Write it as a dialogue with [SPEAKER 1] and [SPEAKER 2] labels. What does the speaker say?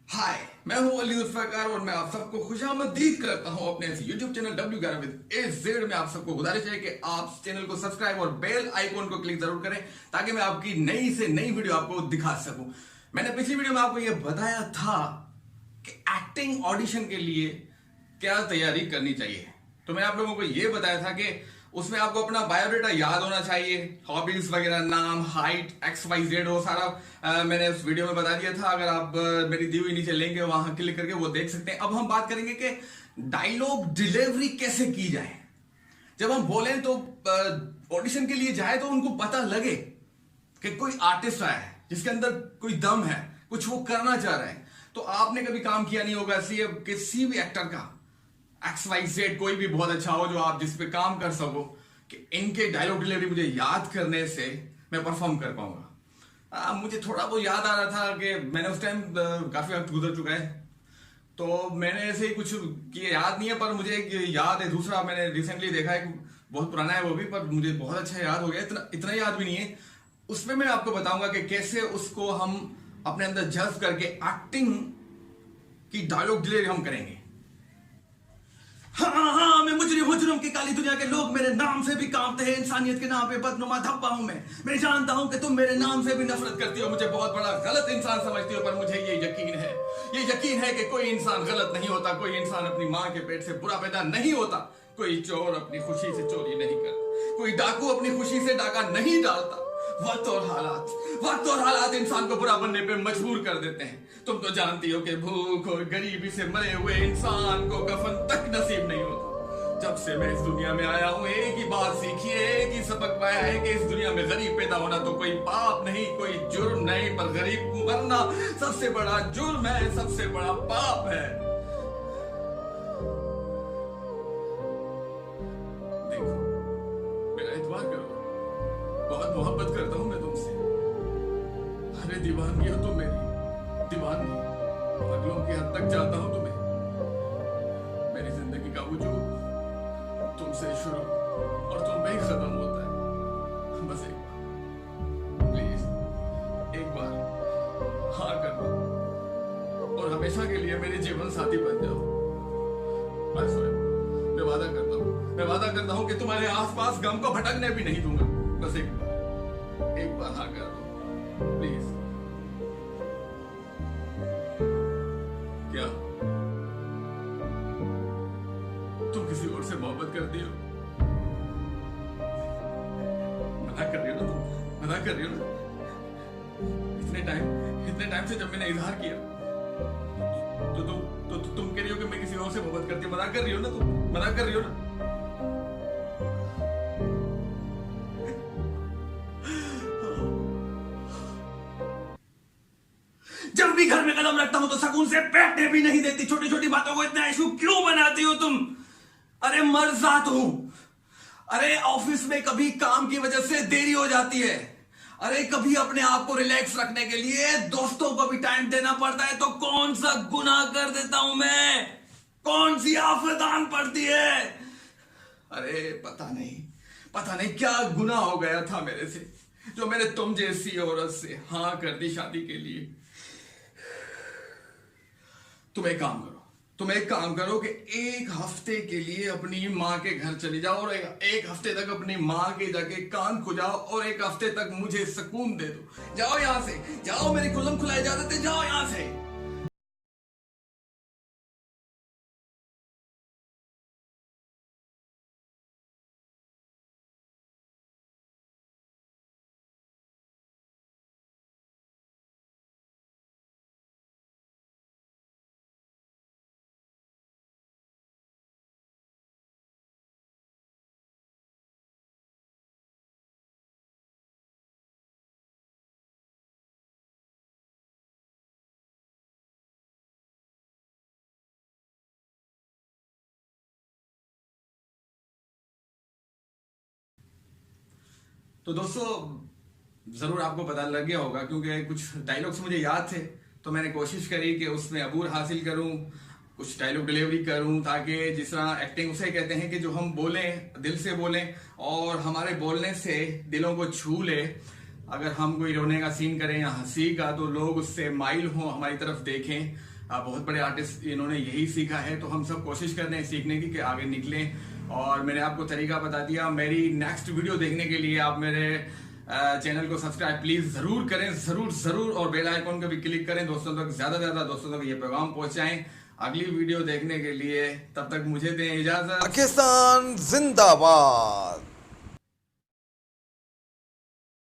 [SPEAKER 1] हाय, मैं हूं अली जुल्फिकार और मैं आप सबको खुशामदीद करता हूं अपने इस YouTube channel W11 with AZ में। आप सबको गुजारिश है कि आप चैनल को सब्सक्राइब और बेल आइकॉन को क्लिक जरूर करें ताकि मैं आपकी नई से नई वीडियो आपको दिखा सकूं। मैंने पिछली वीडियो में आपको यह बताया था कि एक्टिंग ऑडिशन के लिए क्या तैयारी करनी चाहिए। तो मैंने आप लोगों को यह बताया था कि उसमें आपको अपना बायोडाटा याद होना चाहिए, हॉबीज वगैरह, नाम, हाइट, XYZ वो सारा मैंने उस वीडियो में बता दिया था। अगर आप मेरी दी हुई नीचे लिंक है वहां क्लिक करके वो देख सकते हैं। अब हम बात करेंगे कि डायलॉग डिलीवरी कैसे की जाए। जब हम बोले तो ऑडिशन के लिए जाए तो उनको पता लगे कि कोई आर्टिस्ट आया है जिसके अंदर कोई दम है, कुछ वो करना चाह रहा है। तो आपने कभी काम किया नहीं होगा, इसलिए किसी भी एक्टर का XYZ कोई भी बहुत अच्छा हो जो आप जिस पे काम कर सको कि इनके डायलॉग डिलीवरी मुझे याद करने से मैं परफॉर्म कर पाऊंगा। मुझे थोड़ा वो याद आ रहा था कि मैंने उस टाइम काफी वक्त गुजर चुका है तो मैंने ऐसे ही कुछ किया, याद नहीं है, पर मुझे एक याद है। दूसरा मैंने रिसेंटली देखा है, बहुत पुराना है वो भी, पर मुझे बहुत अच्छा याद हो गया। इतना याद भी नहीं है। उसमें मैं आपको बताऊंगा कि कैसे उसको हम अपने अंदर जज्ब करके एक्टिंग की डायलॉग डिलीवरी हम करेंगे। हाँ, मैं मुजरिम की काली दुनिया के लोग मेरे नाम से भी कांपते हैं। इंसानियत के नाम पे बदनुमा धब्बा हूं मैं जानता हूं कि तुम मेरे नाम से भी नफरत करती हो, मुझे बहुत बड़ा गलत इंसान समझती हो, पर मुझे ये यकीन है कि कोई इंसान गलत नहीं होता, कोई इंसान अपनी मां के पेट से बुरा पैदा नहीं होता, कोई चोर अपनी खुशी से चोरी नहीं करता, कोई डाकू अपनी खुशी से डाका नहीं डालता। वक्त और हालात इंसान को बुरा बनने पे मजबूर कर देते हैं। तुम तो जानती हो कि भूख और गरीबी से मरे हुए इंसान को कफन तक नसीब नहीं होता। जब से मैं इस दुनिया में आया हूं एक ही बात सीखी है, एक ही सबक पाया है कि इस दुनिया में गरीब पैदा होना तो कोई पाप नहीं, कोई जुर्म नहीं, पर गरीब मरना सबसे बड़ा जुर्म है, सबसे बड़ा पाप है। देखो, मेरा इतबार करो, बहुत मोहब्बत करता हूं मैं तुमसे। अरे दीवानगी हो तुम मेरी, दीवानगी, पागलों की हद तक जाता हूं तुम्हें। मेरी जिंदगी का वजूद तुमसे शुरू और तुम पे ही खत्म होता है। बस एक बार, प्लीज एक बार हाँ कर दो और हमेशा के लिए मेरे जीवन साथी बन जाओ। मैं वादा करता हूं कि तुम्हारे आसपास गम को भटकने भी नहीं दूंगा। बस एक बार हाँ कर दो प्लीज। क्या तुम किसी और से मोहब्बत करती हो? मना कर रही हो ना तुम? मना कर रही हो ना? इतने टाइम से जब मैंने इजहार किया तो तुम कह रही हो कि मैं किसी और से मोहब्बत करती हूँ। मना कर रही हो ना तुम? मना कर रही हो ना? जब भी घर में कदम रखता हूं तो सुकून से बैठने भी नहीं देती। छोटी छोटी बातों को इतना इशू क्यों बनाती हो तुम? अरे मर जात हूं। अरे ऑफिस में कभी काम की वजह से देरी हो जाती है। अरे कभी अपने आप को रिलैक्स रखने के लिए दोस्तों को भी टाइम देना पड़ता है। तो कौन सा गुनाह कर देता हूं मैं? कौन सी आफत आन पड़ती है? अरे पता नहीं क्या गुनाह हो गया था मेरे से जो मैंने तुम जैसी औरत से हाँ कर दी शादी के लिए। तुम एक काम करो कि एक हफ्ते के लिए अपनी माँ के घर चली जाओ और एक हफ्ते तक अपनी माँ के जाके कान खुजाओ और एक हफ्ते तक मुझे सुकून दे दो। जाओ यहां से, जाओ, मेरी कुलम खुला इजाजत है, जाओ यहां से। तो दोस्तों जरूर आपको पता लग गया होगा क्योंकि कुछ डायलॉग्स मुझे याद थे तो मैंने कोशिश करी कि उसमें अबूर हासिल करूं, कुछ डायलॉग डिलीवरी करूं ताकि जिस तरह एक्टिंग उसे कहते हैं कि जो हम बोलें दिल से बोलें और हमारे बोलने से दिलों को छू ले। अगर हम कोई रोने का सीन करें या हंसी का तो लोग उससे माइल हों, हमारी तरफ देखें। बहुत बड़े आर्टिस्ट इन्होंने यही सीखा है, तो हम सब कोशिश कर रहे हैं सीखने की कि आगे निकलें। और मैंने आपको तरीका बता दिया। मेरी नेक्स्ट वीडियो देखने के लिए आप मेरे चैनल को सब्सक्राइब प्लीज जरूर करें, जरूर, और बेल आइकॉन को भी क्लिक करें। दोस्तों तक ज्यादा से ज्यादा दोस्तों तक ये पैगाम पहुंचाएं। अगली वीडियो देखने के लिए तब तक मुझे दें इजाजत।
[SPEAKER 2] पाकिस्तान जिंदाबाद।